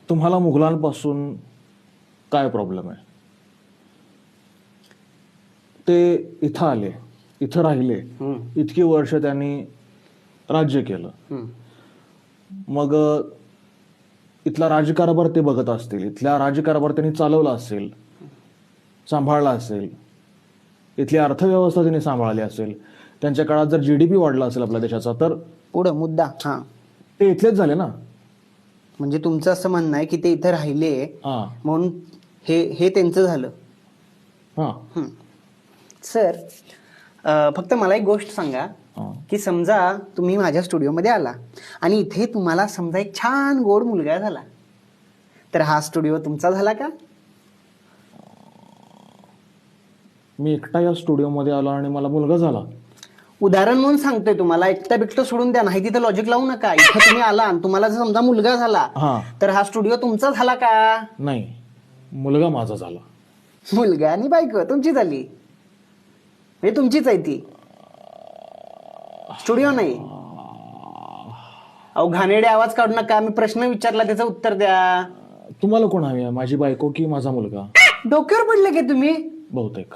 तुम्हाला मुघलांपासून काय प्रॉब्लेम आहे? ते इथं आले, इथं राहिले, इतकी वर्ष त्यांनी राज्य केलं. मग इथला राजकारभार ते बघत असतील, इथल्या राजकारभार त्यांनी चालवला असेल, सांभाळला असेल, इथली अर्थव्यवस्था त्यांनी सांभाळली असेल, त्यांच्या काळात जर GDP वाढला असेल आपल्या देशाचा, तर पुढं मुद्दा. हा, ते इथलेच झाले ना. म्हणजे तुमचं असं म्हणणं आहे की ते इथं राहिले हा म्हणून हे त्यांचं झालं. हा सर, फक्त मला एक गोष्ट सांगा हा. की समजा तुम्ही माझ्या स्टुडिओमध्ये आला आणि इथे तुम्हाला समजा एक छान गोड मुलगा झाला, तर हा स्टुडिओ तुमचा झाला का? मी एकटा या स्टुडिओमध्ये आलो आणि मला मुलगा झाला. उदाहरण म्हणून सांगतोय तुम्हाला, एकटं बिकटं सोडून द्या, नाही तिथं लॉजिक लावू नका. इथं तुम्ही आला आणि तुम्हाला जर समजा मुलगा झाला, हा तर हा स्टुडिओ तुमचा झाला का? नाही, मुलगा माझा झाला. मुलगा आणि बायको तुमची झाली, म्हणजे तुमचीच आहे ती, स्टुडिओ नाही. अहो घाणेरडे आवाज काढू नका, मी प्रश्न विचारला त्याचं उत्तर द्या. तुम्हाला कोण हवी आहे, माझी बायको की माझा मुलगा? डोक्यावर पडले की तुम्ही? बहुतेक